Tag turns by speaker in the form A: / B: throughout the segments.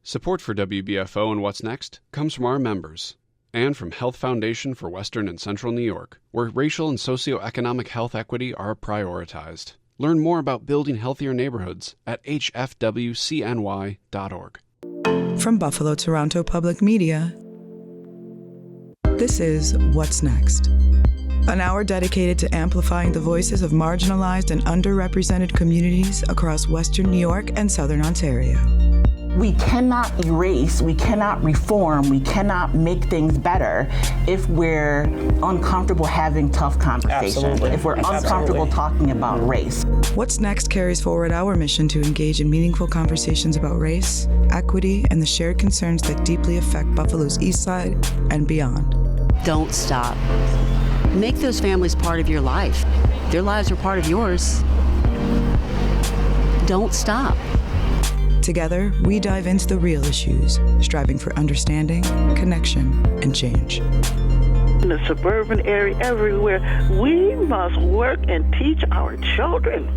A: Support for WBFO and What's Next comes from our members and from Health Foundation for Western and Central New York, where racial and socioeconomic health equity are prioritized. Learn more about building healthier neighborhoods at hfwcny.org.
B: From Buffalo Toronto Public Media, this is What's Next, an hour dedicated to amplifying the voices of marginalized and underrepresented communities across Western New York and Southern Ontario.
C: We cannot erase, we cannot reform, we cannot make things better if we're uncomfortable having tough conversations, if we're uncomfortable talking about race.
B: What's Next carries forward our mission to engage in meaningful conversations about race, equity, and the shared concerns that deeply affect Buffalo's East Side and beyond.
D: Don't stop. Make those families part of your life. Their lives are part of yours. Don't stop.
B: Together, we dive into the real issues, striving for understanding, connection, and change.
E: In the suburban area, everywhere, we must work and teach our children.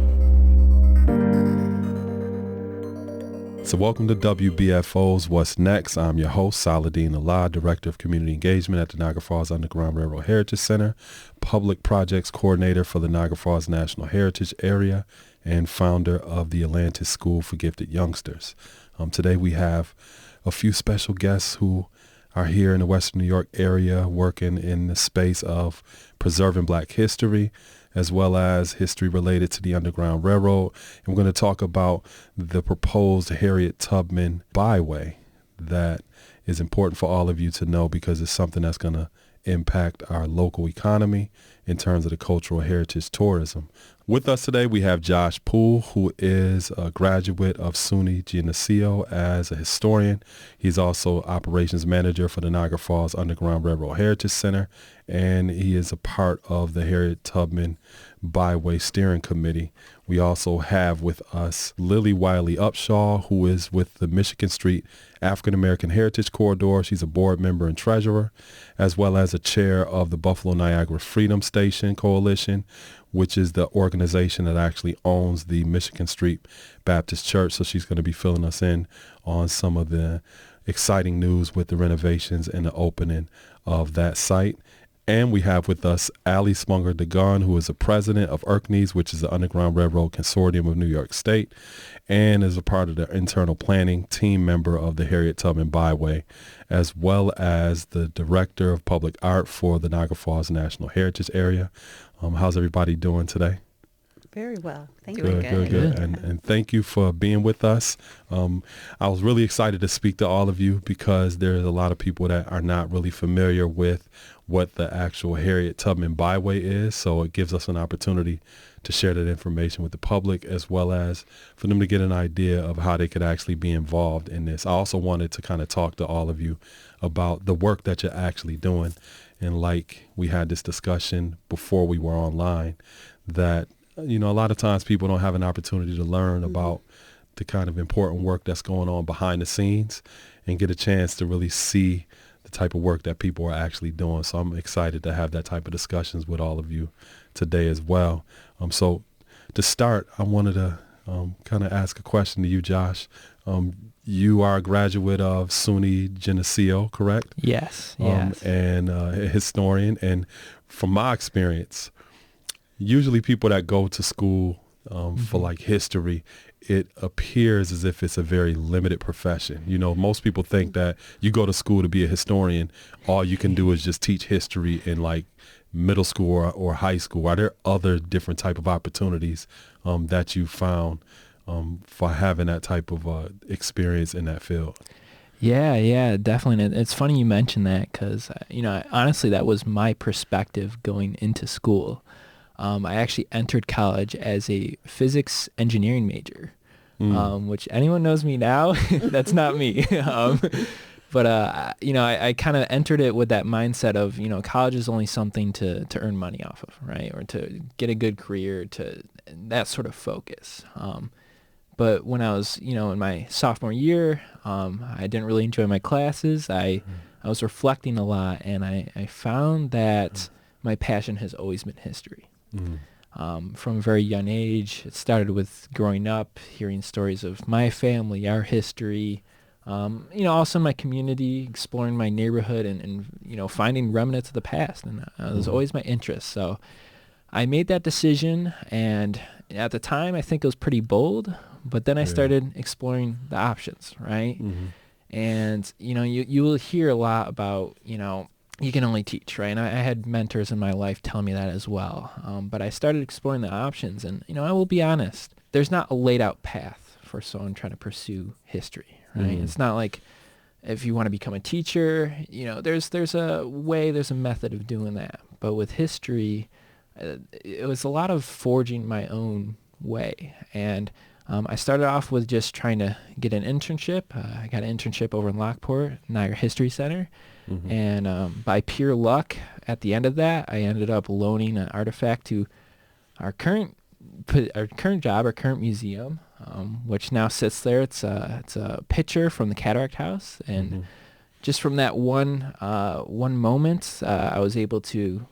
F: So welcome to WBFO's What's Next. I'm your host, Saladin Allah, Director of Community Engagement at the Niagara Falls Underground Railroad Heritage Center, Public Projects Coordinator for the Niagara Falls National Heritage Area, and founder of the Atlantis School for Gifted Youngsters. Today we have a few special guests who are here in the Western New York area working in the space of preserving Black history, as well as history related to the Underground Railroad. And we're going to talk about the proposed Harriet Tubman Byway that is important for all of you to know because it's something that's going to impact our local economy in terms of the cultural heritage tourism. With us today, we have Josh Poole, who is a graduate of SUNY Geneseo as a historian. He's also operations manager for the Niagara Falls Underground Railroad Heritage Center, and he is a part of the Harriet Tubman Byway Steering Committee. We also have with us Lillie Wiley Upshaw, who is with the Michigan Street African American Heritage Corridor. She's a board member and treasurer, as well as a chair of the Buffalo Niagara Freedom Station Coalition, which is the organization that actually owns the Michigan Street Baptist Church. So she's going to be filling us in on some of the exciting news with the renovations and the opening of that site. And we have with us Ally Spongr-DeGon, who is the president of IRCNES, which is the Underground Railroad Consortium of New York State, and is a part of the internal planning team member of the Harriet Tubman Byway, as well as the director of public art for the Niagara Falls National Heritage Area. How's everybody doing today?
G: Very well. Thank you.
F: Good. And thank you for being with us. I was really excited to speak to all of you because there's a lot of people that are not really familiar with what the actual Harriet Tubman Byway is. So it gives us an opportunity to share that information with the public, as well as for them to get an idea of how they could actually be involved in this. I also wanted to kind of talk to all of you about the work that you're actually doing. And like we had this discussion before we were online, that a lot of times people don't have an opportunity to learn about the kind of important work that's going on behind the scenes and get a chance to really see the type of work that people are actually doing. So I'm excited to have that type of discussions with all of you today as well. So to start, I wanted to kind of ask a question to you, Josh. You are a graduate of SUNY Geneseo, correct?
H: Yes.
F: And a historian. And from my experience, usually people that go to school for like history, it appears as if it's a very limited profession. Most people think that you go to school to be a historian, all you can do is just teach history in like middle school or high school. Are there other different type of opportunities that you found for having that type of experience in that field?
H: Yeah, definitely. And it's funny you mentioned that because, honestly, that was my perspective going into school. I actually entered college as a physics engineering major, which anyone knows me now, that's not me. But I kind of entered it with that mindset of, college is only something to earn money off of, right? Or to get a good career, to that sort of focus. But when I was, in my sophomore year, I didn't really enjoy my classes. I was reflecting a lot, and I found that my passion has always been history. From a very young age, it started with growing up, hearing stories of my family, our history, Also in my community, exploring my neighborhood and finding remnants of the past. And that was always my interest. So I made that decision, and at the time, I think it was pretty bold, but then I started exploring the options, right? And, you will hear a lot about, you can only teach, right? And I had mentors in my life tell me that as well. But I started exploring the options, and, I will be honest, there's not a laid out path for someone trying to pursue history, right? It's not like if you want to become a teacher, there's a way, there's a method of doing that. But with history, it was a lot of forging my own way. And I started off with just trying to get an internship. I got an internship over in Lockport, Niagara History Center. And by pure luck, at the end of that, I ended up loaning an artifact to our current job, our current museum, which now sits there. It's a picture from the Cataract House. And just from that one moment, I was able to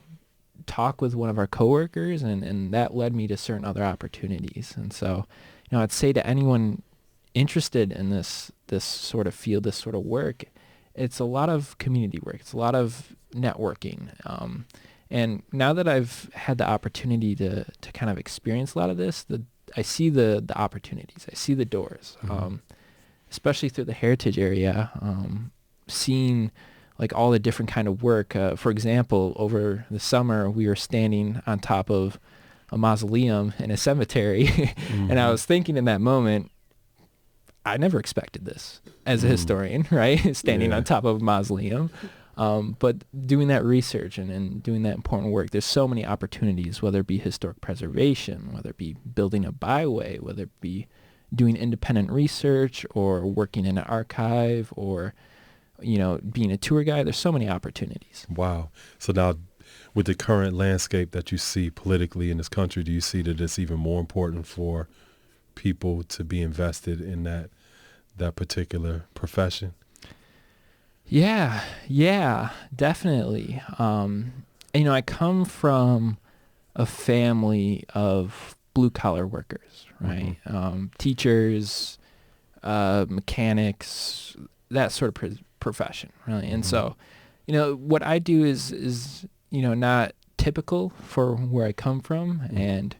H: talk with one of our coworkers, and that led me to certain other opportunities. And so, I'd say to anyone interested in this sort of field, this sort of work, it's a lot of community work. It's a lot of networking. And now that I've had the opportunity to kind of experience a lot of this, I see the opportunities. I see the doors, especially through the heritage area, seeing like all the different kind of work. For example, over the summer, we were standing on top of a mausoleum in a cemetery. And I was thinking in that moment, I never expected this as a historian, right? Standing on top of a mausoleum. But doing that research and doing that important work, there's so many opportunities, whether it be historic preservation, whether it be building a byway, whether it be doing independent research or working in an archive or being a tour guide. There's so many opportunities.
F: Wow. So now with the current landscape that you see politically in this country, do you see that it's even more important for people to be invested in that particular profession?
H: Yeah, definitely. I come from a family of blue collar workers, right? Teachers, mechanics, that sort of profession, really. And so, what I do is not typical for where I come from. And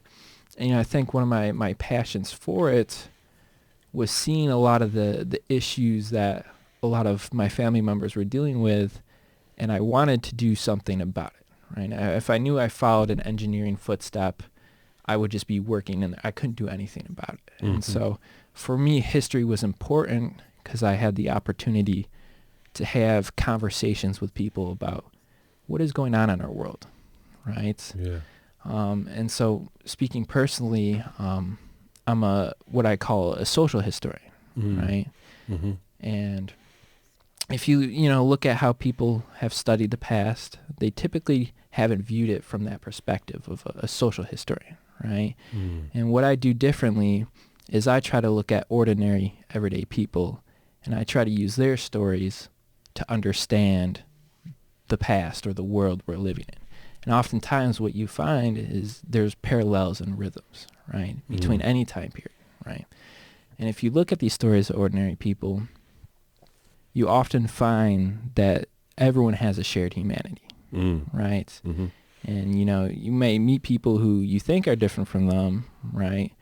H: I think one of my passions for it was seeing a lot of the issues that a lot of my family members were dealing with, and I wanted to do something about it, right? If I knew I followed an engineering footstep, I would just be working and I couldn't do anything about it. And so for me, history was important because I had the opportunity to have conversations with people about what is going on in our world, right? Yeah. And so speaking personally, I'm what I call a social historian, right? And if you look at how people have studied the past, they typically haven't viewed it from that perspective of a social historian, right? And what I do differently is I try to look at ordinary, everyday people, and I try to use their stories to understand the past or the world we're living in. And oftentimes what you find is there's parallels and rhythms, right, between any time period, right? And if you look at these stories of ordinary people, you often find that everyone has a shared humanity, right? And, you may meet people who you think are different from them, right?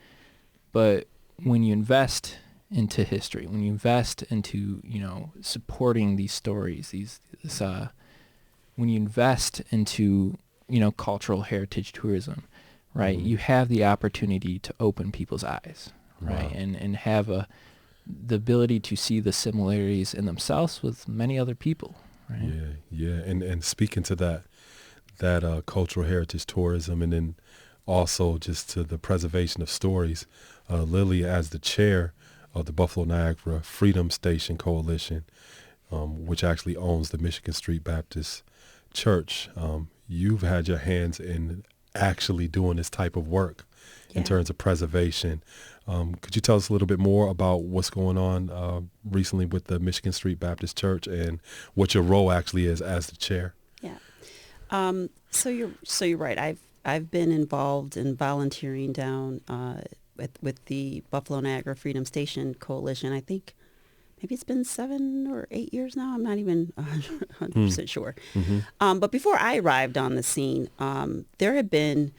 H: But when you invest into history, when you invest into, supporting these stories, when you invest into, cultural heritage tourism, right, you have the opportunity to open people's eyes, right, and have the ability to see the similarities in themselves with many other people, right?
F: Yeah. And speaking to that cultural heritage tourism, and then also just to the preservation of stories, Lillie, as the chair of the Buffalo Niagara Freedom Station Coalition, which actually owns the Michigan Street Baptist Church, you've had your hands in actually doing this type of work in terms of preservation. Could you tell us a little bit more about what's going on recently with the Michigan Street Baptist Church and what your role actually is as the chair?
G: Yeah. So you're right. I've been involved in volunteering down with the Buffalo Niagara Freedom Station Coalition, I think maybe it's been 7 or 8 years now. I'm not even 100% sure. But before I arrived on the scene, there had been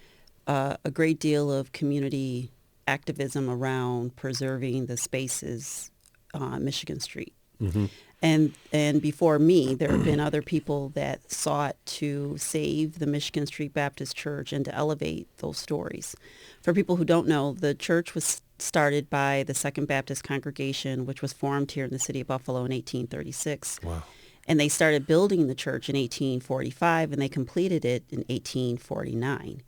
G: a great deal of community activism around preserving the spaces on Michigan Street. And before me, there have been other people that sought to save the Michigan Street Baptist Church and to elevate those stories. For people who don't know, the church was started by the Second Baptist Congregation, which was formed here in the city of Buffalo in 1836.
F: Wow.
G: And they started building the church in 1845, and they completed it in 1849.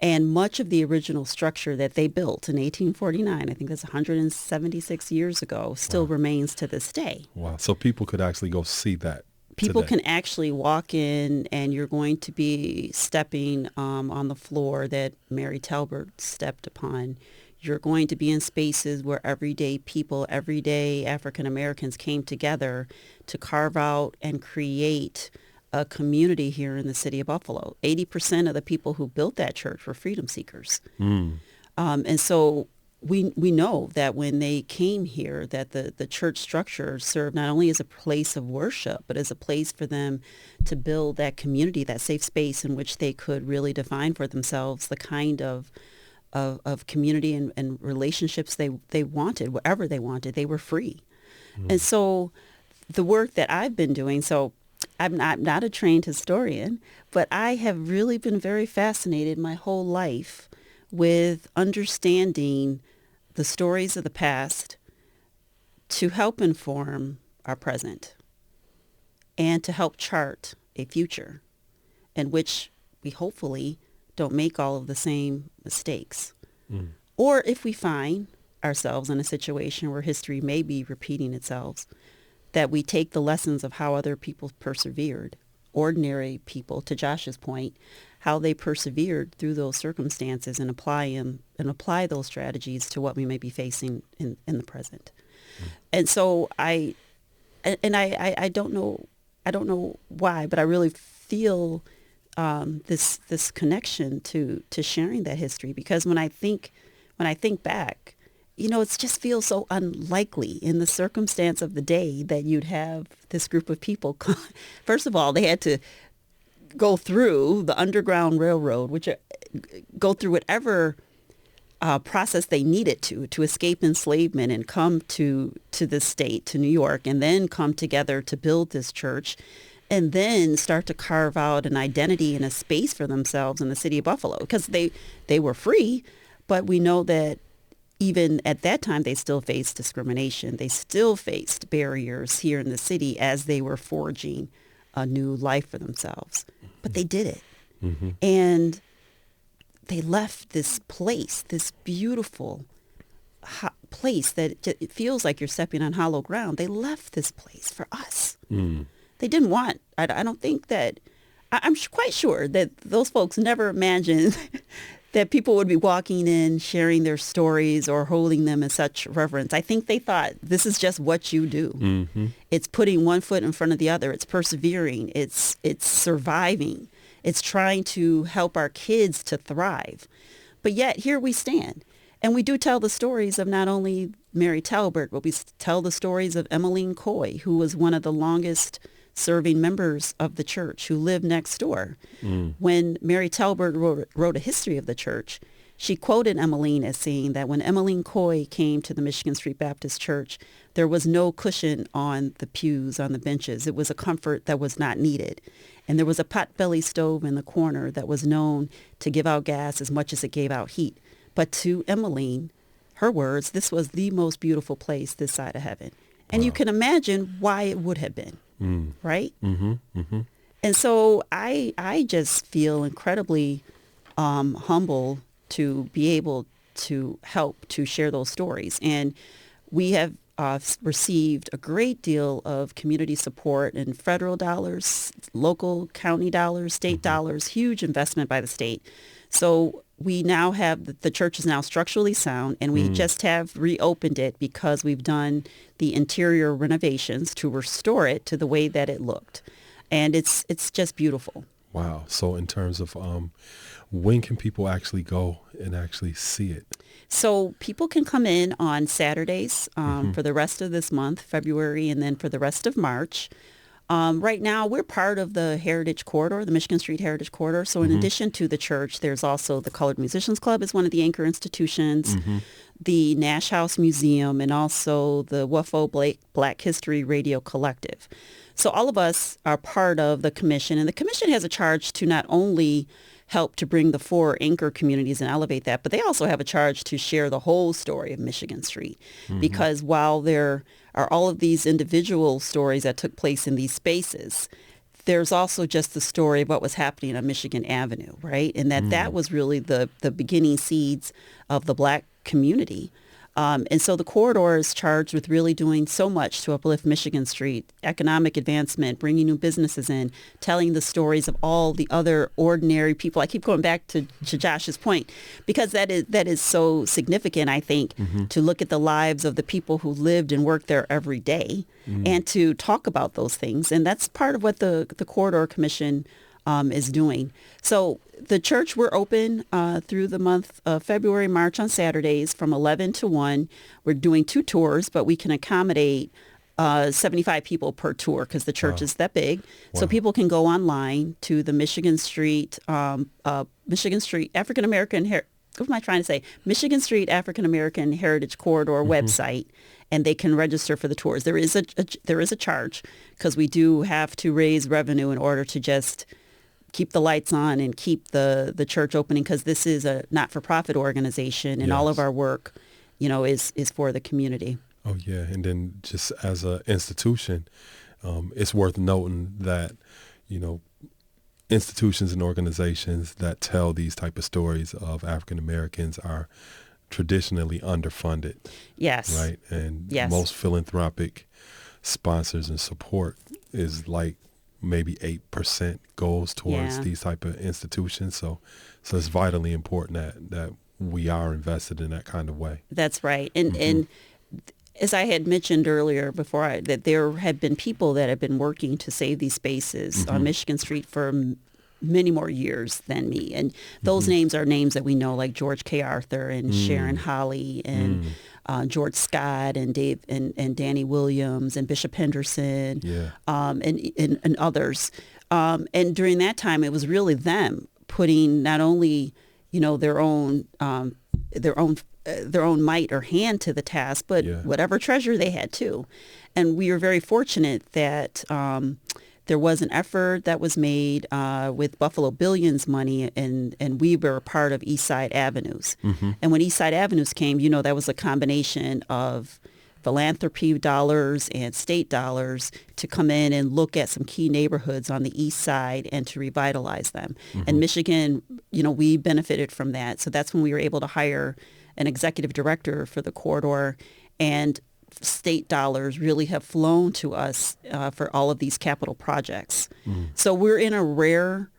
G: And much of the original structure that they built in 1849, I think that's 176 years ago, still remains to this day.
F: Wow. So people could actually go see that.
G: People
F: today.
G: can actually walk in, and you're going to be stepping on the floor that Mary Talbert stepped upon. You're going to be in spaces where everyday people, everyday African Americans came together to carve out and create a community here in the city of Buffalo. 80% of the people who built that church were freedom seekers. And so we know that when they came here, that the church structure served not only as a place of worship, but as a place for them to build that community, that safe space in which they could really define for themselves the kind of community and relationships they wanted, whatever they wanted. They were free. And so the work that I've been doing, so I'm not a trained historian, but I have really been very fascinated my whole life with understanding the stories of the past to help inform our present and to help chart a future in which we hopefully don't make all of the same mistakes. Or if we find ourselves in a situation where history may be repeating itself, that we take the lessons of how other people persevered, ordinary people, to Josh's point, how they persevered through those circumstances and apply those strategies to what we may be facing in the present. And so I don't know why, but I really feel this connection to sharing that history, because when I think back, it just feels so unlikely in the circumstance of the day that you'd have this group of people. First of all, they had to go through the Underground Railroad, go through whatever process they needed to escape enslavement and come to the state, to New York, and then come together to build this church, and then start to carve out an identity and a space for themselves in the city of Buffalo, because they were free, but we know that even at that time, they still faced discrimination. They still faced barriers here in the city as they were forging a new life for themselves. But they did it. And they left this place, this beautiful place that it feels like you're stepping on hollow ground. They left this place for us. They didn't want, I don't think that, I'm quite sure that those folks never imagined that people would be walking in, sharing their stories or holding them in such reverence. I think they thought, this is just what you do. It's putting one foot in front of the other. It's persevering. It's surviving. It's trying to help our kids to thrive. But yet here we stand. And we do tell the stories of not only Mary Talbert, but we tell the stories of Emmeline Coy, who was one of the longest serving members of the church, who lived next door. When Mary Talbert wrote a history of the church, she quoted Emmeline as saying that when Emmeline Coy came to the Michigan Street Baptist Church, there was no cushion on the pews, on the benches. It was a comfort that was not needed. And there was a pot-belly stove in the corner that was known to give out gas as much as it gave out heat. But to Emmeline, her words, this was the most beautiful place this side of heaven. And you can imagine why it would have been. Right? And so I just feel incredibly humble to be able to help to share those stories. And we have received a great deal of community support in federal dollars, local county dollars, state dollars, huge investment by the state. So we now have, the church is now structurally sound, and we just have reopened it because we've done the interior renovations to restore it to the way that it looked. And it's just beautiful.
F: Wow. So in terms of when can people actually go and actually see it?
G: So people can come in on Saturdays for the rest of this month, February, and then for the rest of March. Right now, we're part of the Heritage Corridor, the Michigan Street Heritage Corridor. So in addition to the church, there's also the Colored Musicians Club is one of the anchor institutions, the Nash House Museum, and also the WFO Black History Radio Collective. So all of us are part of the commission, and the commission has a charge to not only help to bring the 4 anchor communities and elevate that, but they also have a charge to share the whole story of Michigan Street. Because while there are all of these individual stories that took place in these spaces, there's also just the story of what was happening on Michigan Avenue, right? And that was really the beginning seeds of the Black community. And so the corridor is charged with really doing so much to uplift Michigan Street, economic advancement, bringing new businesses in, telling the stories of all the other ordinary people. I keep going back to Josh's point, because that is so significant, I think, to look at the lives of the people who lived and worked there every day and to talk about those things. And that's part of what the Corridor Commission is doing. So the church, we're open through the month of February, March on Saturdays from 11 to 1. We're doing 2 tours, but we can accommodate 75 people per tour because the church is that big. So people can go online to the Michigan Street African American what am I trying to say? Michigan Street African American Heritage Corridor website, and they can register for the tours. There is a charge because we do have to raise revenue in order to just keep the lights on and keep the church opening, because this is a not-for-profit organization, and all of our work, is for the community.
F: Oh, yeah. And then just as an institution, it's worth noting that, institutions and organizations that tell these type of stories of African Americans are traditionally underfunded.
G: Yes.
F: Right? And most philanthropic sponsors and support is like maybe 8% goes towards these type of institutions. So it's vitally important that we are invested in that kind of way.
G: That's right. And as I had mentioned earlier that there have been people that have been working to save these spaces on Michigan Street for many more years than me. And those names are names that we know, like George K. Arthur and Sharon Holly and George Scott and Dave and Danny Williams and Bishop Henderson and others. And during that time, it was really them putting not only, their own might or hand to the task, but whatever treasure they had too. And we were very fortunate that there was an effort that was made with Buffalo Billions money, and we were a part of East Side Avenues. And when East Side Avenues came, that was a combination of philanthropy dollars and state dollars to come in and look at some key neighborhoods on the east side and to revitalize them. And Michigan, we benefited from that. So that's when we were able to hire an executive director for the corridor, and state dollars really have flown to us for all of these capital projects. So we're in a rare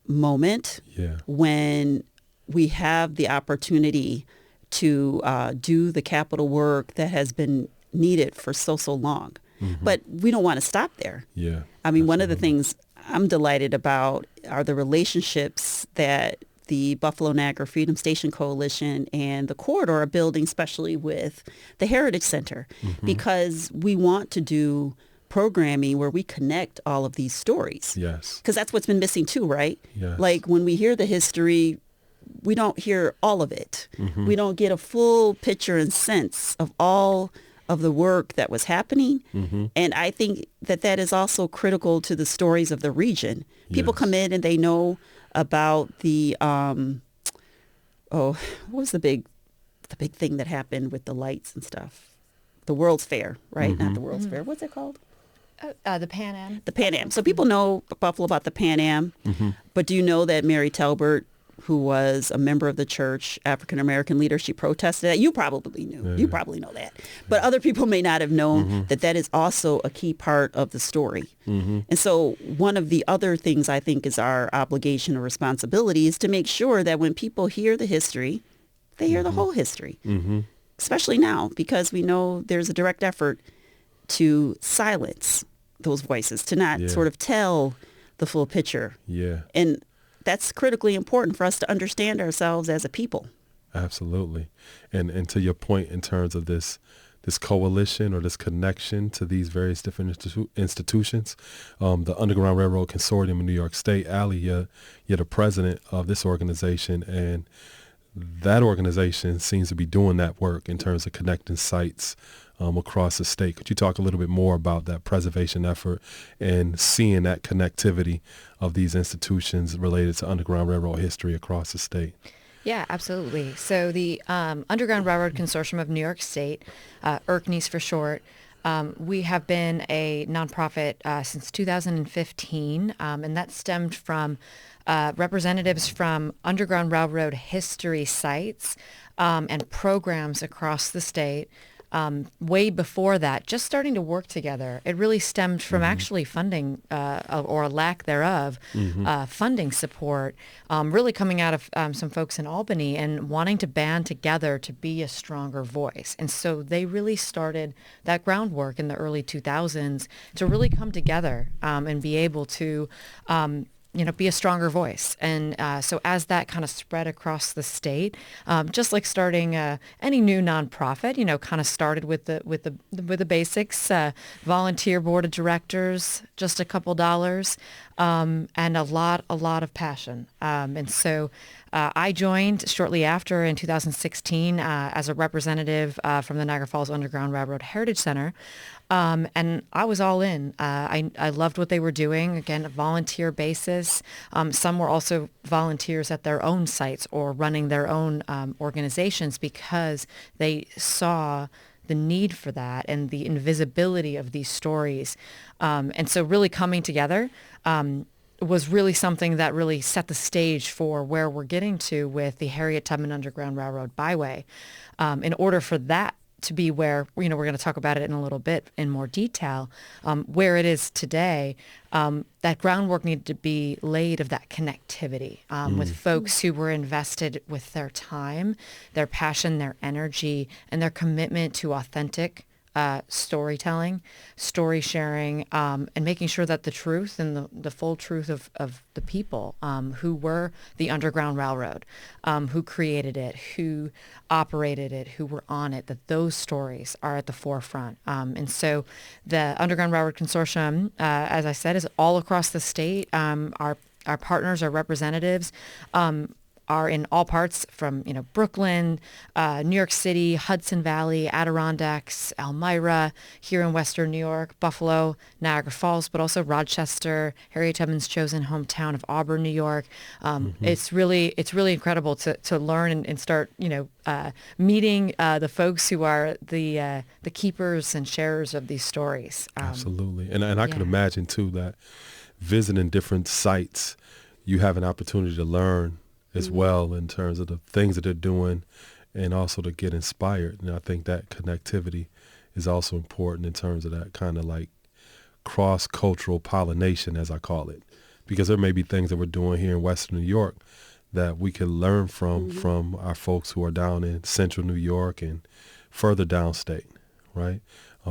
G: moment when we have the opportunity to do the capital work that has been needed for so long. But we don't want to stop there. I mean, one of the things I'm delighted about are the relationships that the Buffalo Niagara Freedom Station Coalition and the corridor are building, especially with the Heritage Center, because we want to do programming where we connect all of these stories.
F: Yes.
G: Because that's what's been missing too, right?
F: Yes.
G: Like when we hear the history, we don't hear all of it. We don't get a full picture and sense of all of the work that was happening. And I think that is also critical to the stories of the region. People come in and they know about the what was the big thing that happened with the lights and stuff? The World's Fair, right? Not the World's Fair. What's it called?
I: The Pan Am.
G: The Pan Am. So people know Buffalo about the Pan Am, but do you know that Mary Talbert, who was a member of the church, African-American leader, she protested that? You probably knew. You probably know that. But other people may not have known that is also a key part of the story. And so one of the other things I think is our obligation or responsibility is to make sure that when people hear the history, they hear the whole history, especially now, because we know there's a direct effort to silence those voices, to not sort of tell the full picture.
F: Yeah.
G: And that's critically important for us to understand ourselves as a people.
F: Absolutely. And to your point in terms of this coalition or this connection to these various different institutions, the Underground Railroad Consortium in New York State, Ally, you're the president of this organization, and that organization seems to be doing that work in terms of connecting sites across the state. Could you talk a little bit more about that preservation effort and seeing that connectivity of these institutions related to Underground Railroad history across the state?
I: Yeah, absolutely. So the Underground Railroad Consortium of New York State, ERCNES for short, we have been a nonprofit since 2015, and that stemmed from representatives from Underground Railroad history sites and programs across the state. Way before that, just starting to work together. It really stemmed from actually funding or lack thereof, funding support, really coming out of some folks in Albany and wanting to band together to be a stronger voice. And so they really started that groundwork in the early 2000s to really come together and be able to be a stronger voice. And so as that kind of spread across the state, just like starting any new nonprofit, kind of started with the basics, volunteer board of directors, just a couple dollars, and a lot of passion. And so I joined shortly after in 2016 as a representative from the Niagara Falls Underground Railroad Heritage Center. And I was all in. I loved what they were doing, again, a volunteer basis. Some were also volunteers at their own sites or running their own organizations because they saw the need for that and the invisibility of these stories. And so really coming together was really something that really set the stage for where we're getting to with the Harriet Tubman Underground Railroad Byway. In order for that to be where, we're going to talk about it in a little bit in more detail, where it is today, that groundwork needed to be laid of that connectivity with folks who were invested with their time, their passion, their energy, and their commitment to authentic storytelling, story sharing, and making sure that the truth and the full truth of the people who were the Underground Railroad, who created it, who operated it, who were on it, that those stories are at the forefront. And so the Underground Railroad Consortium, as I said, is all across the state. Our partners, our representatives, are in all parts from, Brooklyn, New York City, Hudson Valley, Adirondacks, Elmira, here in Western New York, Buffalo, Niagara Falls, but also Rochester, Harriet Tubman's chosen hometown of Auburn, New York. It's really incredible to learn and start, meeting the folks who are the keepers and sharers of these stories.
F: Absolutely. And I can imagine, too, that visiting different sites, you have an opportunity to learn as well in terms of the things that they're doing and also to get inspired. And I think that connectivity is also important in terms of that kind of like cross-cultural pollination, as I call it, because there may be things that we're doing here in Western New York that we can learn from our folks who are down in Central New York and further downstate, right?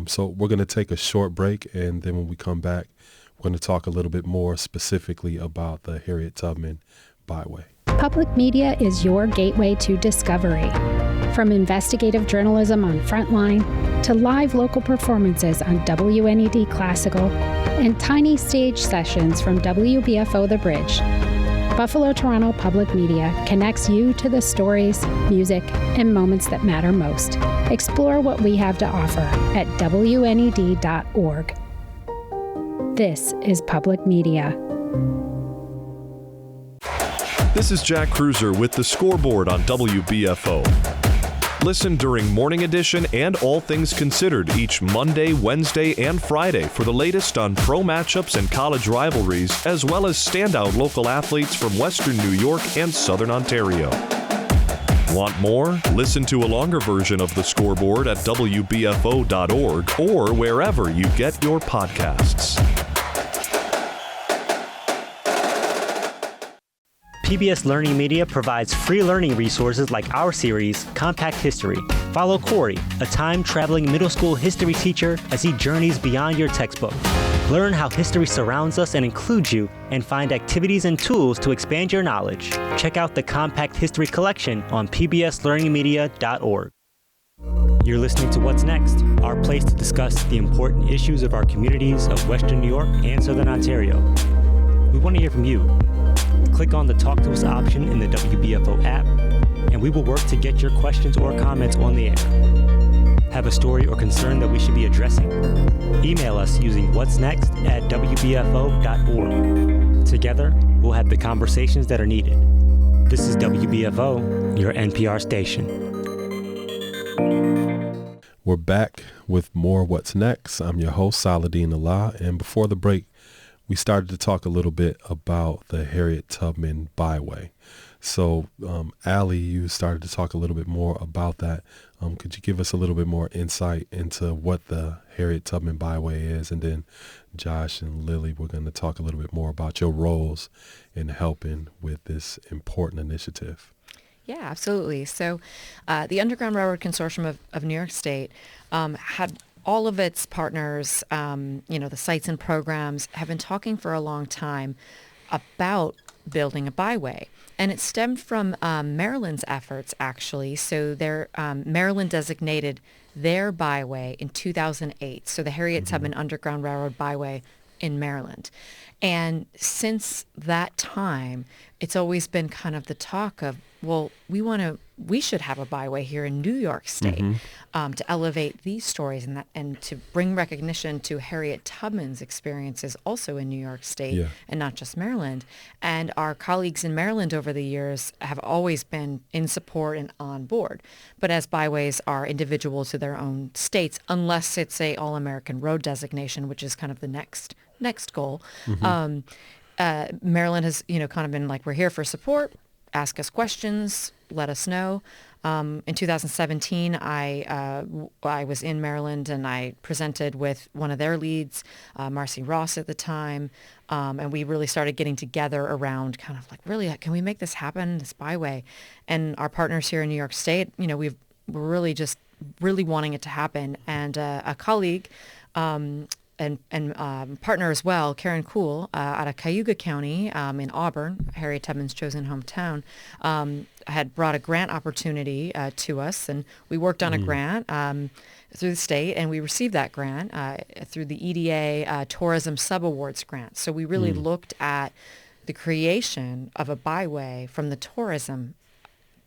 F: So we're going to take a short break, and then when we come back, we're going to talk a little bit more specifically about the Harriet Tubman Byway.
J: Public media is your gateway to discovery. From investigative journalism on Frontline to live local performances on WNED Classical and tiny stage sessions from WBFO The Bridge, Buffalo Toronto Public Media connects you to the stories, music, and moments that matter most. Explore what we have to offer at WNED.org. This is Public Media.
K: This is Jack Cruiser with the Scoreboard on WBFO. Listen during Morning Edition and All Things Considered each Monday, Wednesday, and Friday for the latest on pro matchups and college rivalries, as well as standout local athletes from Western New York and Southern Ontario. Want more? Listen to a longer version of the Scoreboard at WBFO.org or wherever you get your podcasts.
L: PBS Learning Media provides free learning resources like our series, Compact History. Follow Corey, a time-traveling middle school history teacher, as he journeys beyond your textbook. Learn how history surrounds us and includes you, and find activities and tools to expand your knowledge. Check out the Compact History Collection on pbslearningmedia.org. You're listening to What's Next, our place to discuss the important issues of our communities of Western New York and Southern Ontario. We want to hear from you. Click on the Talk to Us option in the WBFO app, and we will work to get your questions or comments on the air. Have a story or concern that we should be addressing? Email us using what'snext@wbfo.org. Together, we'll have the conversations that are needed. This is WBFO, your NPR station.
F: We're back with more What's Next. I'm your host, Saladin Allah, and before the break, we started to talk a little bit about the Harriet Tubman Byway. So, Ally, you started to talk a little bit more about that. Could you give us a little bit more insight into what the Harriet Tubman Byway is? And then Josh and Lillie, we're going to talk a little bit more about your roles in helping with this important initiative.
I: Yeah, absolutely. So the Underground Railroad Consortium of New York State had all of its partners, the sites and programs have been talking for a long time about building a byway. And it stemmed from Maryland's efforts, actually. So Maryland designated their byway in 2008. So the Harriet Tubman Underground Railroad Byway in Maryland. And since that time, it's always been kind of the talk of, well, we should have a byway here in New York State to elevate these stories and to bring recognition to Harriet Tubman's experiences also in New York State and not just Maryland. And our colleagues in Maryland over the years have always been in support and on board. But as byways are individual to their own states, unless it's a all-American road designation, which is kind of the next goal, Maryland has kind of been like, we're here for support. Ask us questions, let us know. In 2017, I was in Maryland and I presented with one of their leads, Marcy Ross at the time, and we really started getting together around kind of like, really, can we make this happen, this byway? And our partners here in New York State, we're really just really wanting it to happen. And a colleague, and partner as well, Karen Kuhl, out of Cayuga County in Auburn, Harriet Tubman's chosen hometown, had brought a grant opportunity to us, and we worked on a grant through the state, and we received that grant through the EDA Tourism Subawards grant. So we really looked at the creation of a byway from the tourism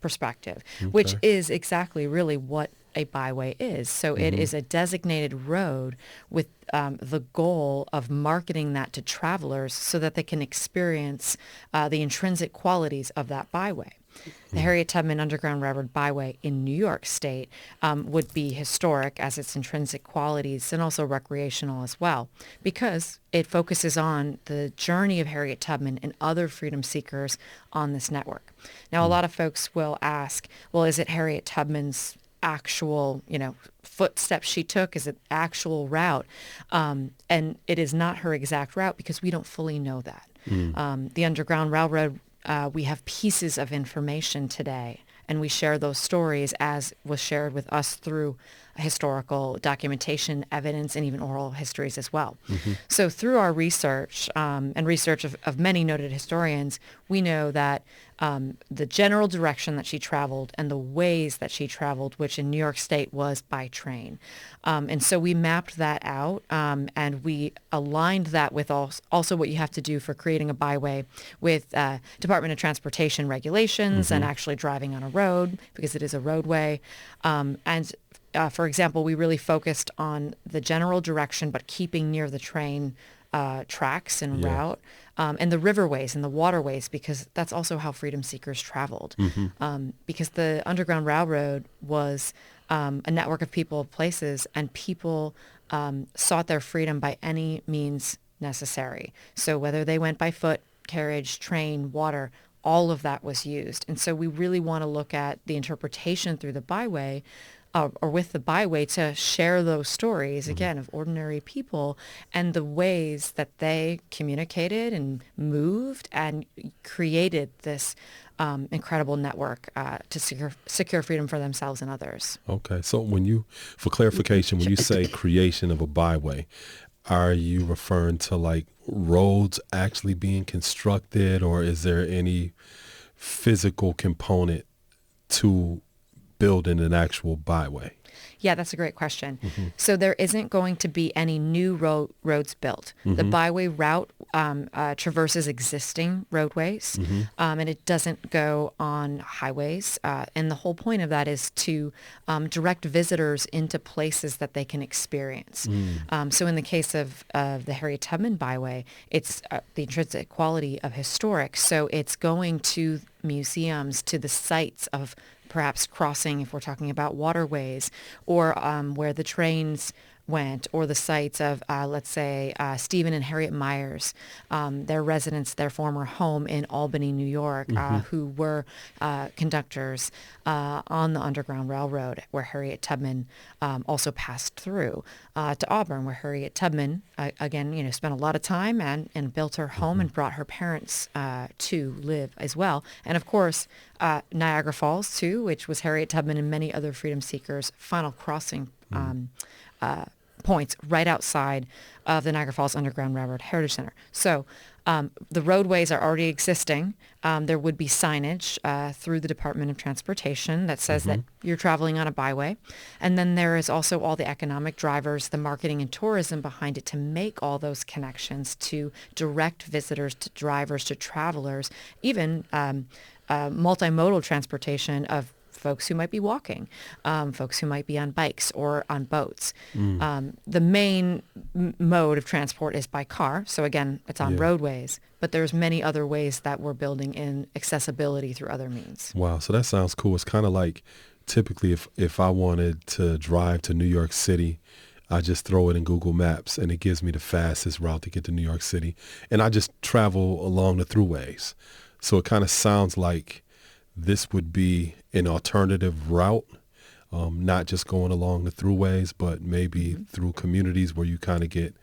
I: perspective, which is exactly really what a byway is. So it is a designated road with the goal of marketing that to travelers so that they can experience the intrinsic qualities of that byway. The Harriet Tubman Underground Railroad Byway in New York State would be historic as its intrinsic qualities and also recreational as well, because it focuses on the journey of Harriet Tubman and other freedom seekers on this network. Now, a lot of folks will ask, well, is it Harriet Tubman's actual, footsteps she took? Is it actual route? And it is not her exact route because we don't fully know that. The Underground Railroad, we have pieces of information today, and we share those stories as was shared with us through historical documentation, evidence, and even oral histories as well. So through our research and research of many noted historians, we know that the general direction that she traveled and the ways that she traveled, which in New York State was by train. And so we mapped that out and we aligned that with also what you have to do for creating a byway with Department of Transportation regulations and actually driving on a road, because it is a roadway. For example, we really focused on the general direction, but keeping near the train tracks and route, and the riverways and the waterways, because that's also how freedom seekers traveled. Because the Underground Railroad was a network of people, places, and people sought their freedom by any means necessary. So whether they went by foot, carriage, train, water, all of that was used. And so we really want to look at the interpretation through the byway or with the byway to share those stories, again, of ordinary people and the ways that they communicated and moved and created this incredible network to secure freedom for themselves and others.
F: Okay. So for clarification, when you say creation of a byway, are you referring to like roads actually being constructed, or is there any physical component to building an actual byway?
I: Yeah, that's a great question. So there isn't going to be any new roads built. The byway route traverses existing roadways, and it doesn't go on highways. And the whole point of that is to direct visitors into places that they can experience. So in the case of the Harriet Tubman Byway, it's the intrinsic quality of historic. So it's going to museums, to the sites of perhaps crossing, if we're talking about waterways, or where the trains went, or the sites of, let's say, Stephen and Harriet Myers, their residence, their former home in Albany, New York, who were conductors on the Underground Railroad, where Harriet Tubman also passed through, to Auburn, where Harriet Tubman, again, spent a lot of time and built her home and brought her parents to live as well. And of course, Niagara Falls, too, which was Harriet Tubman and many other freedom seekers' final crossing points right outside of the Niagara Falls Underground Railroad Heritage Center. So the roadways are already existing. There would be signage through the Department of Transportation that says that you're traveling on a byway. And then there is also all the economic drivers, the marketing and tourism behind it to make all those connections, to direct visitors, to drivers, to travelers, even multimodal transportation of folks who might be walking, folks who might be on bikes or on boats. The main mode of transport is by car. So again, it's on roadways, but there's many other ways that we're building in accessibility through other means.
F: Wow. So that sounds cool. It's kind of like typically if I wanted to drive to New York City, I just throw it in Google Maps and it gives me the fastest route to get to New York City. And I just travel along the throughways. So it kind of sounds like this would be an alternative route, not just going along the throughways, but maybe through communities where you kind of get,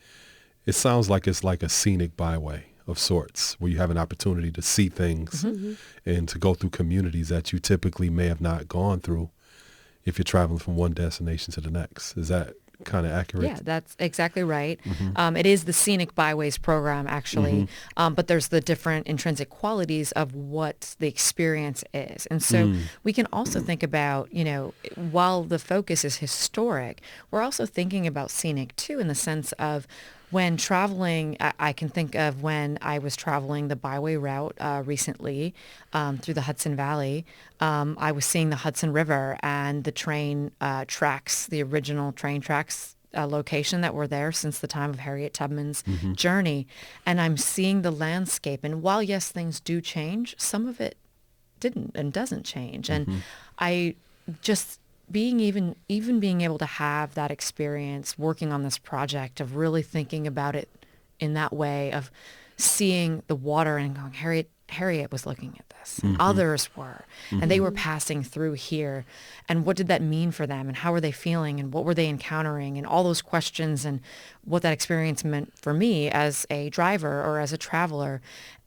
F: it sounds like it's like a scenic byway of sorts, where you have an opportunity to see things and to go through communities that you typically may have not gone through if you're traveling from one destination to the next. Is that kind of accurate?
I: Yeah, that's exactly right. It is the Scenic Byways program, actually, but there's the different intrinsic qualities of what the experience is. And so we can also think about, while the focus is historic, we're also thinking about scenic, too, in the sense of when traveling, I can think of when I was traveling the byway route recently through the Hudson Valley. I was seeing the Hudson River and the train tracks, the original train tracks location that were there since the time of Harriet Tubman's journey. And I'm seeing the landscape. And while, yes, things do change, some of it didn't and doesn't change. And I just being able to have that experience working on this project of really thinking about it in that way of seeing the water and going, Harriet was looking at this, and others were, and they were passing through here, and what did that mean for them, and how were they feeling, and what were they encountering, and all those questions, and what that experience meant for me as a driver or as a traveler.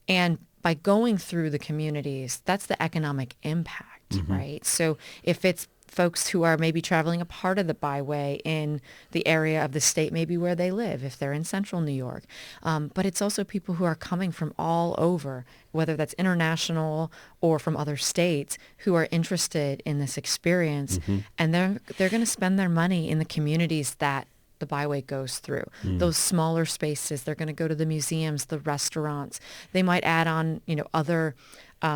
I: And by going through the communities, that's the economic impact, right? So if it's folks who are maybe traveling a part of the byway in the area of the state, maybe where they live, if they're in central New York. But it's also people who are coming from all over, whether that's international or from other states, who are interested in this experience. And they're going to spend their money in the communities that the byway goes through. Those smaller spaces, they're going to go to the museums, the restaurants. They might add on, other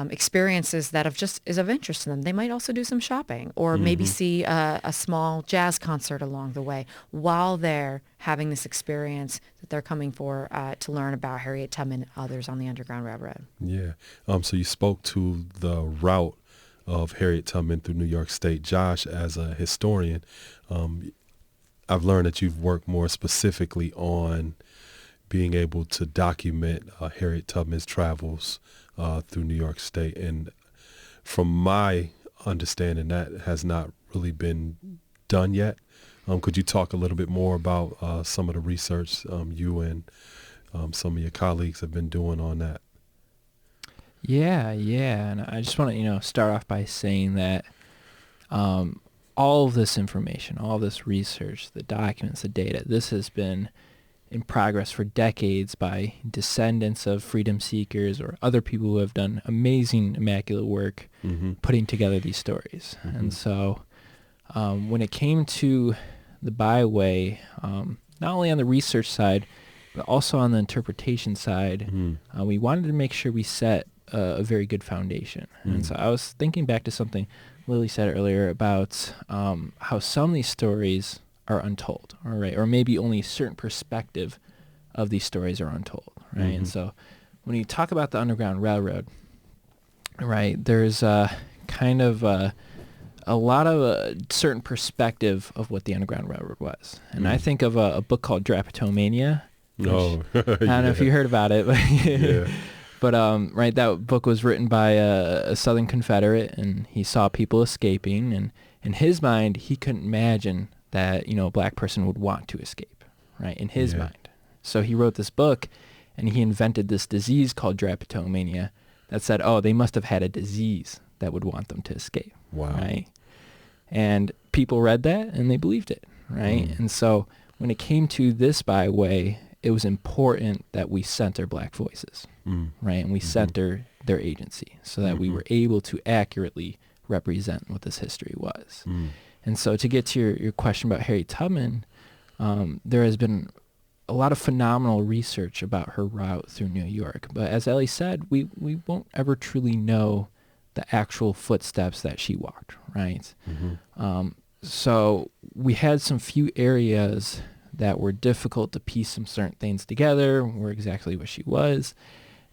I: experiences that is of interest to them. They might also do some shopping or maybe see a small jazz concert along the way while they're having this experience that they're coming for to learn about Harriet Tubman and others on the Underground Railroad.
F: Yeah. So you spoke to the route of Harriet Tubman through New York State. Josh, as a historian, I've learned that you've worked more specifically on being able to document Harriet Tubman's travels through New York State. And from my understanding, that has not really been done yet. Could you talk a little bit more about some of the research you and some of your colleagues have been doing on that?
H: Yeah. And I just want to, start off by saying that all of this information, all of this research, the documents, the data, this has been in progress for decades by descendants of freedom seekers or other people who have done amazing, immaculate work putting together these stories. And so when it came to the Byway, not only on the research side, but also on the interpretation side, we wanted to make sure we set a very good foundation. And so I was thinking back to something Lillie said earlier about how some of these stories are untold, or maybe only a certain perspective of these stories are untold, right? And so when you talk about the Underground Railroad, right, there's kind of a lot of a certain perspective of what the Underground Railroad was. And I think of a book called Drapetomania. I don't know if you heard about it, but but right, that book was written by a Southern Confederate, and he saw people escaping, and in his mind, he couldn't imagine that, a black person would want to escape, right, in his mind. So he wrote this book, and he invented this disease called Drapetomania that said, oh, they must have had a disease that would want them to escape. Wow. Right? And people read that, and they believed it, right? And so when it came to this Byway, it was important that we center black voices, right? And we center their agency so that we were able to accurately represent what this history was. And so to get to your question about Harriet Tubman, there has been a lot of phenomenal research about her route through New York. But as Ellie said, we won't ever truly know the actual footsteps that she walked, right? So we had some few areas that were difficult to piece some certain things together, were exactly what she was.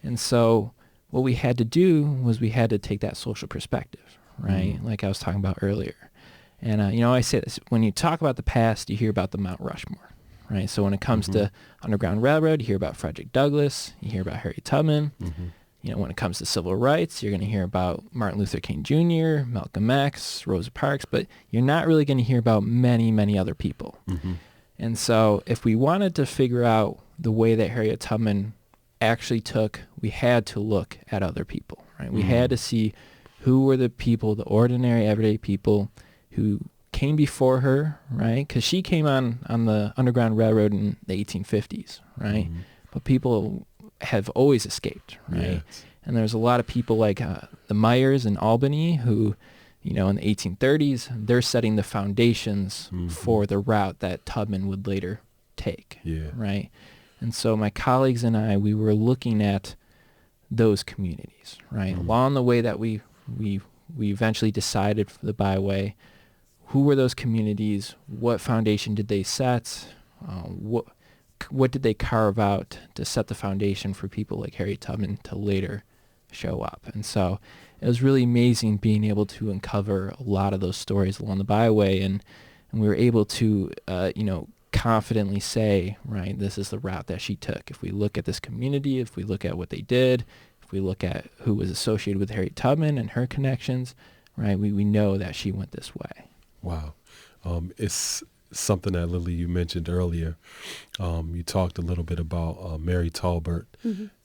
H: And so what we had to do was we had to take that social perspective, right? Like I was talking about earlier. And, I say this, when you talk about the past, you hear about the Mount Rushmore, right? So when it comes to Underground Railroad, you hear about Frederick Douglass, you hear about Harriet Tubman. When it comes to civil rights, you're going to hear about Martin Luther King Jr., Malcolm X, Rosa Parks, but you're not really going to hear about many, many other people. And so if we wanted to figure out the way that Harriet Tubman actually took, we had to look at other people, right? We had to see who were the people, the ordinary, everyday people who came before her, right? Because she came on the Underground Railroad in the 1850s, right? But people have always escaped, right? And there's a lot of people like the Myers in Albany who, in the 1830s, they're setting the foundations for the route that Tubman would later take, right? And so my colleagues and I, we were looking at those communities, right? Along the way that we eventually decided for the Byway, who were those communities? What foundation did they set? What did they carve out to set the foundation for people like Harriet Tubman to later show up? And so it was really amazing being able to uncover a lot of those stories along the Byway, and we were able to, confidently say, right, this is the route that she took. If we look at this community, if we look at what they did, if we look at who was associated with Harriet Tubman and her connections, right, we know that she went this way.
F: Wow. It's something that, Lillie, you mentioned earlier. You talked a little bit about Mary Talbert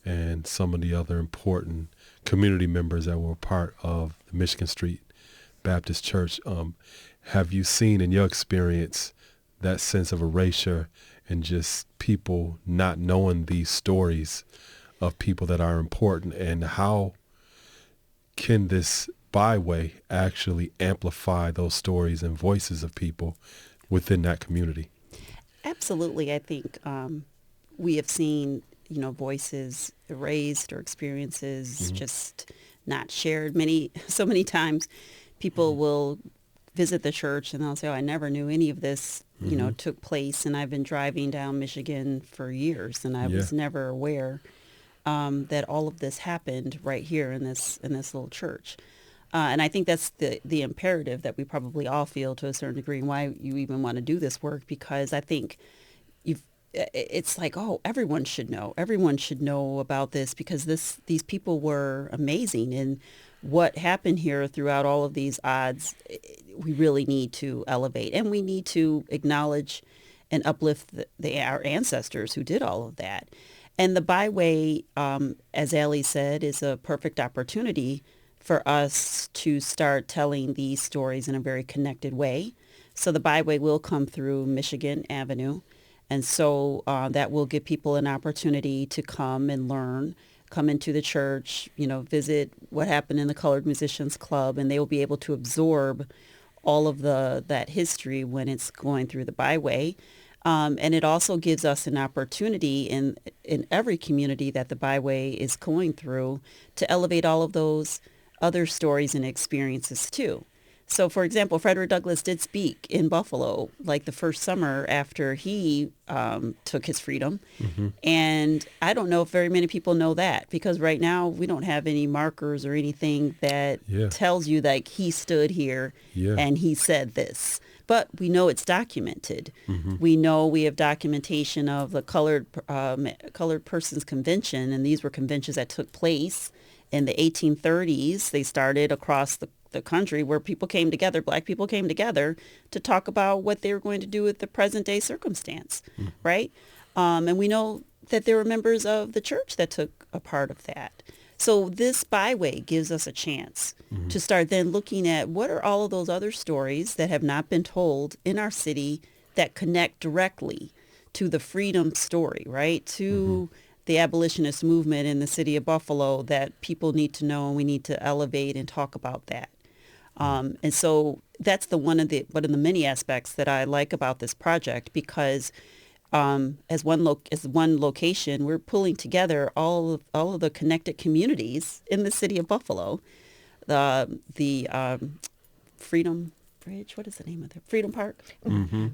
F: and some of the other important community members that were part of the Michigan Street Baptist Church. Have you seen in your experience that sense of erasure and just people not knowing these stories of people that are important, and how can this Byway actually amplify those stories and voices of people within that community?
G: Absolutely. I think we have seen, voices erased or experiences just not shared. So many times people will visit the church and they'll say, oh, I never knew any of this, took place. And I've been driving down Michigan for years, and I was never aware that all of this happened right here in this little church. And I think that's the imperative that we probably all feel to a certain degree, and why you even want to do this work, because I think it's like, oh, everyone should know. Everyone should know about this, because these people were amazing. And what happened here throughout all of these odds, we really need to elevate, and we need to acknowledge and uplift our ancestors who did all of that. And the Byway, as Ally said, is a perfect opportunity for us to start telling these stories in a very connected way. So the Byway will come through Michigan Avenue, And so that will give people an opportunity to come and learn, come into the church, visit what happened in the Colored Musicians Club, and they will be able to absorb all of that history when it's going through the byway. And it also gives us an opportunity in every community that the byway is going through to elevate all of those other stories and experiences too. So, for example, Frederick Douglass did speak in Buffalo like the first summer after he took his freedom. And I don't know if very many people know that, because right now we don't have any markers or anything that tells you like he stood here and he said this. But we know it's documented. We know we have documentation of the Colored Persons Convention, and these were conventions that took place in the 1830s. They started across the country where people came together, Black people came together to talk about what they were going to do with the present day circumstance, right? And we know that there were members of the church that took a part of that. So this byway gives us a chance to start then looking at what are all of those other stories that have not been told in our city that connect directly to the freedom story, right? To the abolitionist movement in the city of Buffalo that people need to know, and we need to elevate and talk about that. And so that's one of the many aspects that I like about this project, because as one location, we're pulling together all of the connected communities in the city of Buffalo. The Freedom Bridge, what is the name of it? Freedom Park.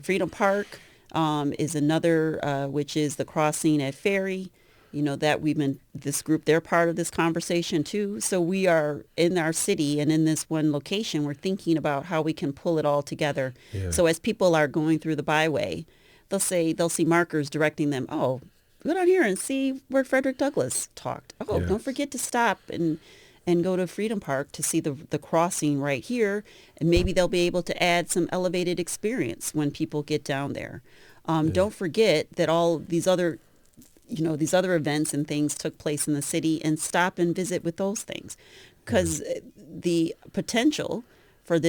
G: Freedom Park is another, which is the crossing at Ferry. That this group, they're part of this conversation too. So we are in our city and in this one location, we're thinking about how we can pull it all together. So as people are going through the byway, they'll see markers directing them, oh, go down here and see where Frederick Douglass talked. Oh, don't forget to stop and go to Freedom Park to see the crossing right here. And maybe they'll be able to add some elevated experience when people get down there. Don't forget that all these other events and things took place in the city, and stop and visit with those things, because the potential for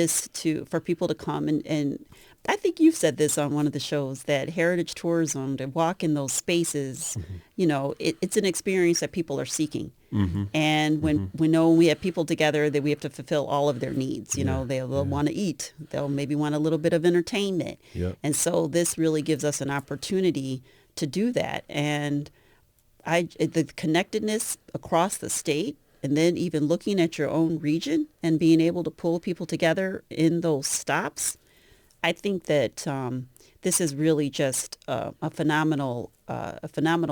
G: people to come and I think you've said this on one of the shows, that heritage tourism, to walk in those spaces, it's an experience that people are seeking. And when we have people together, that we have to fulfill all of their needs. They'll want to eat. They'll maybe want a little bit of entertainment. And so this really gives us an opportunity to do that. And the connectedness across the state, and then even looking at your own region and being able to pull people together in those stops, I think that this is really just a phenomenal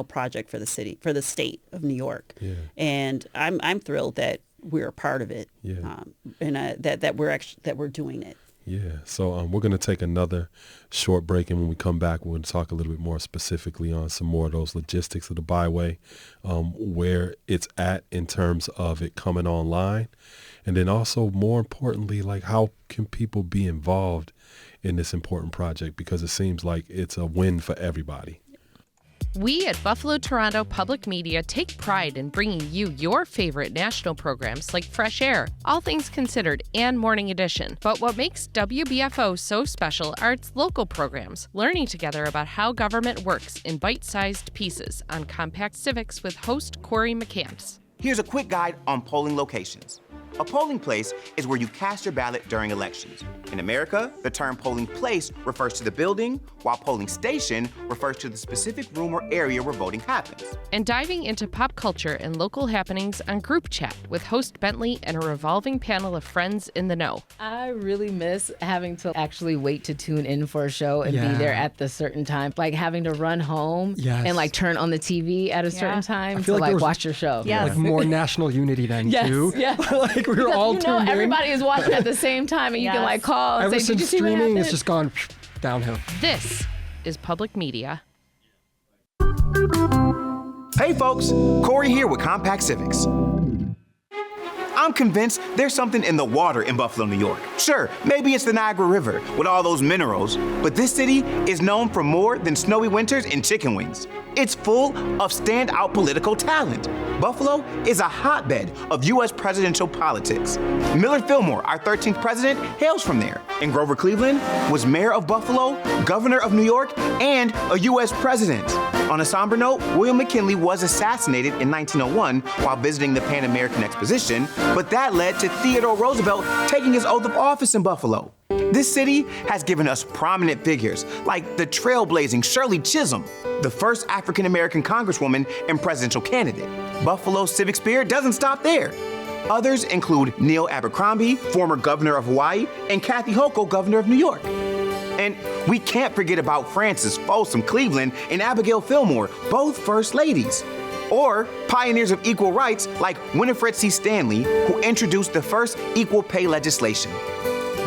G: project for the city, for the state of New York. And I'm thrilled that we're a part of it, and that we're doing it.
F: So we're going to take another short break, and when we come back, we're going to talk a little bit more specifically on some more of those logistics of the byway, where it's at in terms of it coming online, and then also, more importantly, like, how can people be involved in this important project, because it seems like it's a win for everybody.
M: We at Buffalo Toronto Public Media take pride in bringing you your favorite national programs like Fresh Air, All Things Considered, and Morning Edition. But what makes WBFO so special are its local programs, learning together about how government works in bite-sized pieces on Compact Civics with host Corey McCamps.
N: Here's a quick guide on polling locations. A polling place is where you cast your ballot during elections. In America, the term polling place refers to the building, while polling station refers to the specific room or area where voting happens.
M: And diving into pop culture and local happenings on Group Chat with host Bentley and a revolving panel of friends in the know.
O: I really miss having to actually wait to tune in for a show and be there at the certain time. Like having to run home and like turn on the TV at a certain time to like watch your show.
P: Like more national unity then too. Like we were all tuned in.
O: Everybody is watching at the same time, and you can like call and
P: Ever
O: say,
P: since
O: "Did you see what
P: streaming,
O: happened?"
P: it's just gone downhill.
M: This is public media.
N: Hey folks, Corey here with Compact Civics. I'm convinced there's something in the water in Buffalo, New York. Sure, maybe it's the Niagara River with all those minerals, but this city is known for more than snowy winters and chicken wings. It's full of standout political talent. Buffalo is a hotbed of U.S. presidential politics. Millard Fillmore, our 13th president, hails from there. And Grover Cleveland was mayor of Buffalo, governor of New York, and a U.S. president. On a somber note, William McKinley was assassinated in 1901 while visiting the Pan American Exposition, but that led to Theodore Roosevelt taking his oath of office in Buffalo. This city has given us prominent figures like the trailblazing Shirley Chisholm, the first African-American congresswoman and presidential candidate. Buffalo's civic spirit doesn't stop there. Others include Neil Abercrombie, former governor of Hawaii, and Kathy Hochul, governor of New York. And we can't forget about Frances Folsom Cleveland and Abigail Fillmore, both first ladies. Or pioneers of equal rights like Winifred C. Stanley, who introduced the first equal pay legislation.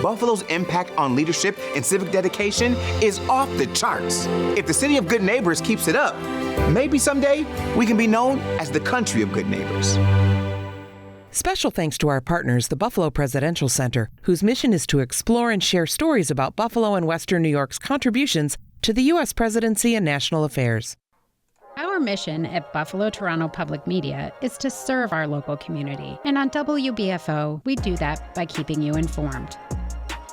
N: Buffalo's impact on leadership and civic dedication is off the charts. If the city of good neighbors keeps it up, maybe someday we can be known as the country of good neighbors.
Q: Special thanks to our partners, the Buffalo Presidential Center, whose mission is to explore and share stories about Buffalo and Western New York's contributions to the U.S. presidency and national affairs.
J: Our mission at Buffalo Toronto Public Media is to serve our local community. And on WBFO, we do that by keeping you informed.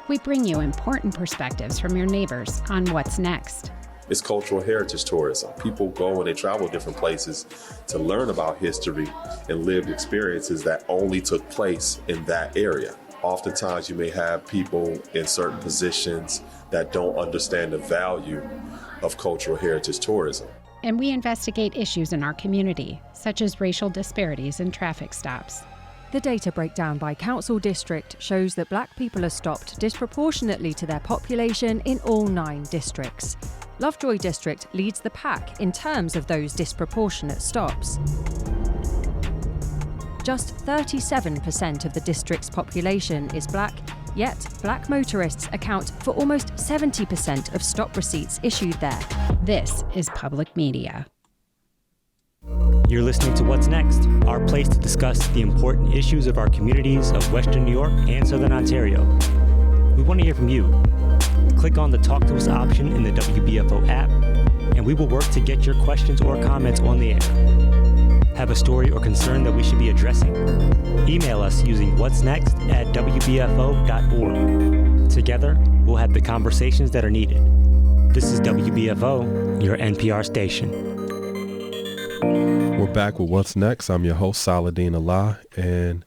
J: We bring you important perspectives from your neighbors on what's next.
F: It's cultural heritage tourism. People go and they travel different places to learn about history and lived experiences that only took place in that area. Oftentimes you may have people in certain positions that don't understand the value of cultural heritage tourism.
J: And we investigate issues in our community, such as racial disparities in traffic stops.
R: The data breakdown by council district shows that black people are stopped disproportionately to their population in all 9 districts. Lovejoy District leads the pack in terms of those disproportionate stops. Just 37% of the district's population is black, yet black motorists account for almost 70% of stop receipts issued there.
J: This is public media.
L: You're listening to What's Next, our place to discuss the important issues of our communities of Western New York and Southern Ontario. We want to hear from you. Click on the Talk to Us option in the WBFO app, and we will work to get your questions or comments on the air. Have a story or concern that we should be addressing? Email us using whatsnext@wbfo.org. Together, we'll have the conversations that are needed. This is WBFO, your NPR station.
F: We're back with What's Next. I'm your host, Saladin Allah, and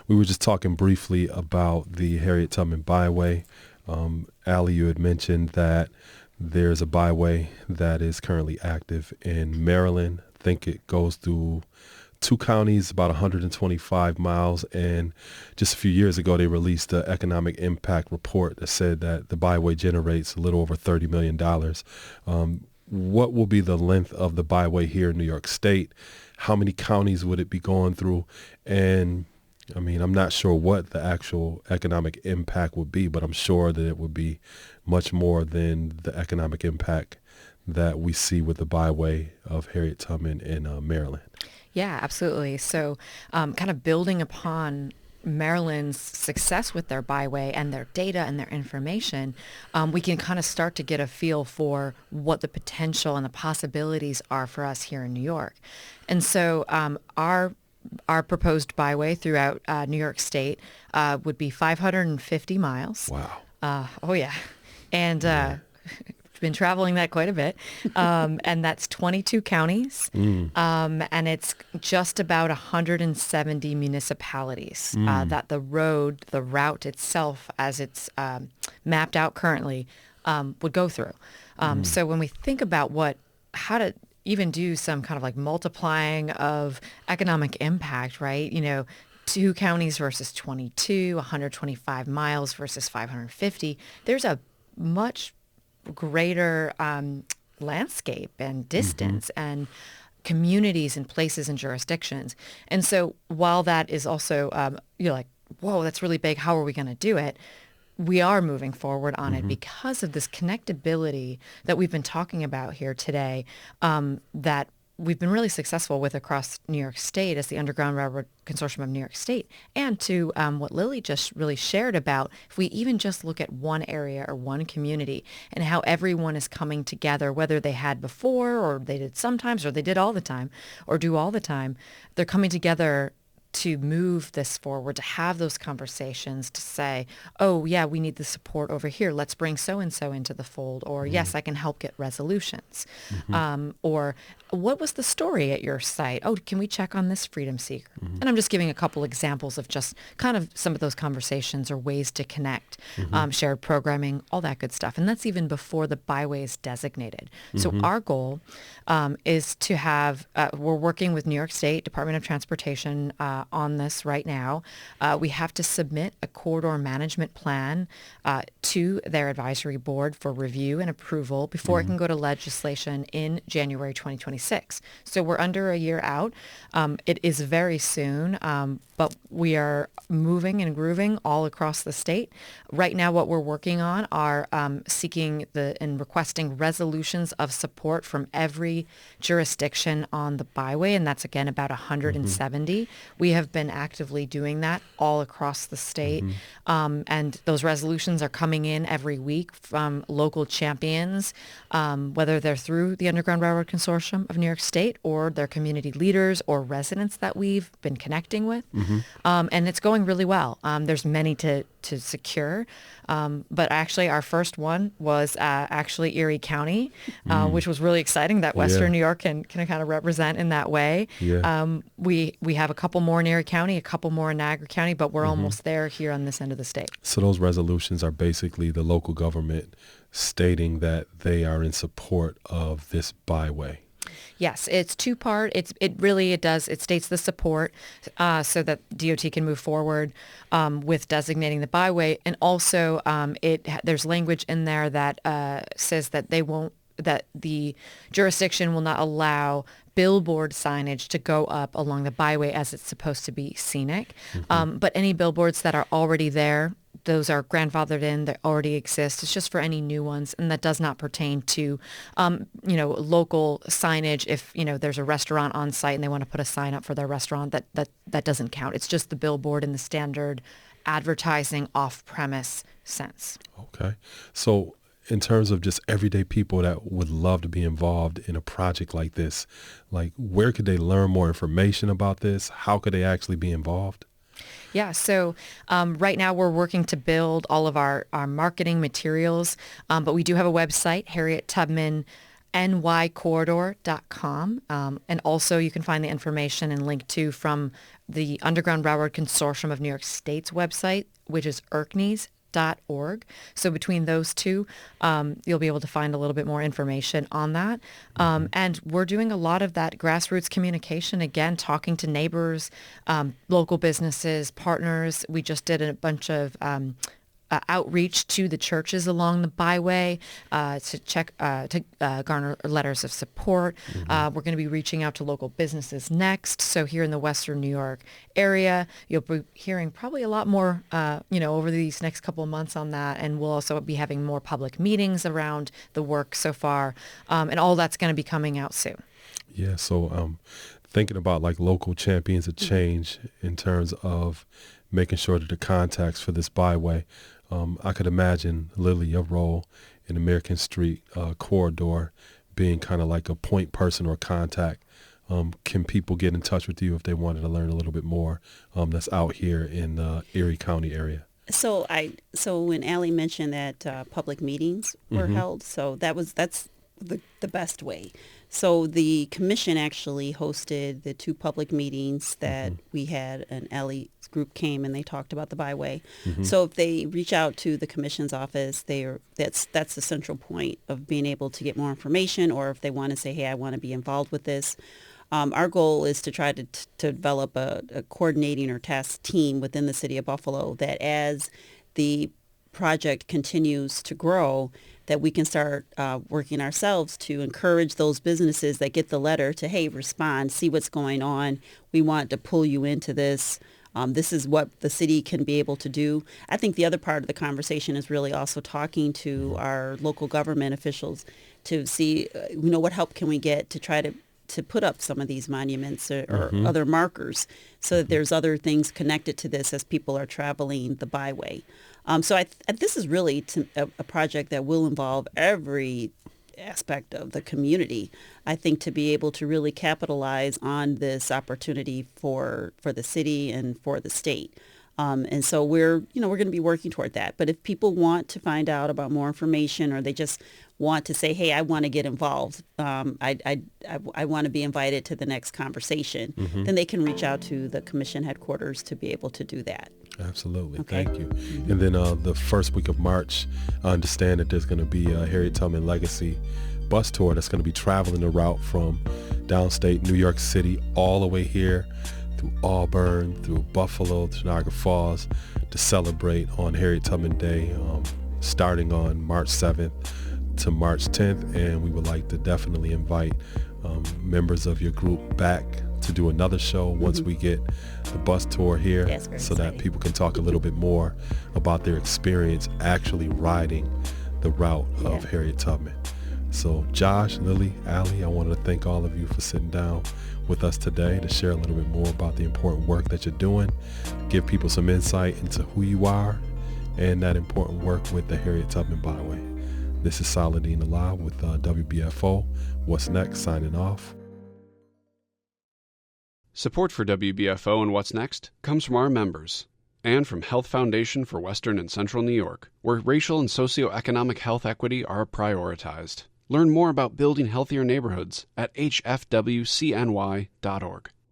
F: we were just talking briefly about the Harriet Tubman Byway. Ally, you had mentioned that there's a byway that is currently active in Maryland. I think it goes through 2 counties, about 125 miles, and just a few years ago they released the economic impact report that said that the byway generates a little over $30 million. What will be the length of the byway here in New York State? How many counties would it be going through? And I mean, I'm not sure what the actual economic impact would be, but I'm sure that it would be much more than the economic impact that we see with the byway of Harriet Tubman in Maryland.
I: Yeah, absolutely. So kind of building upon Maryland's success with their byway and their data and their information, we can kind of start to get a feel for what the potential and the possibilities are for us here in New York. And so our proposed byway throughout New York State would be 550 miles.
F: Wow.
I: Oh, yeah. And been traveling that quite a bit. And that's 22 counties. And it's just about 170 municipalities that the route itself, as it's mapped out currently, would go through. So when we think about how to even do some kind of like multiplying of economic impact, right? 2 counties versus 22, 125 miles versus 550, there's a much greater landscape and distance and communities and places and jurisdictions. And so while that is also, you're like, whoa, that's really big. How are we going to do it? We are moving forward on it because of this connectability that we've been talking about here today, that we've been really successful with across New York State as the Underground Railroad Consortium of New York State. And to what Lillie just really shared about, if we even just look at one area or one community and how everyone is coming together, whether they had before or they did sometimes or they did all the time or do all the time, they're coming together to move this forward, to have those conversations, to say, oh, yeah, we need the support over here. Let's bring so-and-so into the fold. Or, yes, I can help get resolutions. Or, what was the story at your site? Oh, can we check on this freedom seeker? And I'm just giving a couple examples of just kind of some of those conversations or ways to connect, shared programming, all that good stuff. And that's even before the byway is designated. So our goal is to have, we're working with New York State Department of Transportation on this right now. We have to submit a corridor management plan to their advisory board for review and approval before it can go to legislation in January 2026. So we're under a year out. It is very soon, but we are moving and grooving all across the state. Right now, what we're working on are seeking and requesting resolutions of support from every jurisdiction on the byway, and that's, again, about 170. We have been actively doing that all across the state, and those resolutions are coming in every week from local champions, whether they're through the Underground Railroad Consortium of New York State or their community leaders or residents that we've been connecting with. And it's going really well. There's many to secure, but actually our first one was actually Erie County, which was really exciting that Western New York can kind of represent in that way. We have a couple more in Erie County, a couple more in Niagara County, but we're almost there here on this end of the state.
F: So those resolutions are basically the local government stating that they are in support of this byway.
I: Yes, it's two-part. It states the support so that DOT can move forward with designating the byway, and also there's language in there that says that that the jurisdiction will not allow billboard signage to go up along the byway as it's supposed to be scenic. But any billboards that are already there, those are grandfathered in, they already exist. It's just for any new ones, and that does not pertain to, local signage. If, there's a restaurant on site and they want to put a sign up for their restaurant, that doesn't count. It's just the billboard in the standard advertising off-premise sense.
F: Okay. So in terms of just everyday people that would love to be involved in a project like this, like where could they learn more information about this? How could they actually be involved?
I: Yeah, so right now we're working to build all of our marketing materials, but we do have a website, Harriet Tubman nycorridor.com, and also you can find the information and link to from the Underground Railroad Consortium of New York State's website, which is erkneys.org. So between those two, you'll be able to find a little bit more information on that. And we're doing a lot of that grassroots communication, again, talking to neighbors, local businesses, partners. We just did a bunch of outreach to the churches along the byway to garner letters of support. We're going to be reaching out to local businesses next. So here in the Western New York area, you'll be hearing probably a lot more, over these next couple of months on that. And we'll also be having more public meetings around the work so far. And all that's going to be coming out soon.
F: Yeah. So thinking about like local champions of change in terms of making sure that the contacts for this byway, I could imagine, Lillie, your role in American Street corridor being kind of like a point person or contact. Can people get in touch with you if they wanted to learn a little bit more that's out here in the Erie County area?
S: So when Ally mentioned that public meetings were held, so that's the best way. So the commission actually hosted the two public meetings that we had, and Ally's group came and they talked about the byway. So if they reach out to the commission's office, that's the central point of being able to get more information, or if they want to say, hey, I want to be involved with this. Our goal is to try to develop a coordinating or task team within the city of Buffalo that as the project continues to grow, that we can start working ourselves to encourage those businesses that get the letter to, hey, respond, see what's going on. We want to pull you into this. This is what the city can be able to do. I think the other part of the conversation is really also talking to our local government officials to see, what help can we get to try to to put up some of these monuments or other markers so that there's other things connected to this as people are traveling the byway. So this is really a project that will involve every aspect of the community, I think, to be able to really capitalize on this opportunity for the city and for the state. And so we're going to be working toward that. But if people want to find out about more information, or they just want to say, hey, I want to get involved, I want to be invited to the next conversation, then they can reach out to the commission headquarters to be able to do that.
F: Absolutely. Okay. Thank you. And then the first week of March, I understand that there's going to be a Harriet Tubman Legacy bus tour that's going to be traveling the route from downstate New York City all the way here through Auburn, through Buffalo, to Niagara Falls, to celebrate on Harriet Tubman Day, starting on March 7th to March 10th. And we would like to definitely invite members of your group back to do another show once we get the bus tour here, so that people can talk a little bit more about their experience actually riding the route of Harriet Tubman. So Josh, Lillie, Ally, I wanted to thank all of you for sitting down with us today to share a little bit more about the important work that you're doing, give people some insight into who you are and that important work with the Harriet Tubman Byway. This is Saladin Allah with WBFO. What's Next, signing off.
A: Support for WBFO and What's Next comes from our members and from Health Foundation for Western and Central New York, where racial and socioeconomic health equity are prioritized. Learn more about building healthier neighborhoods at hfwcny.org.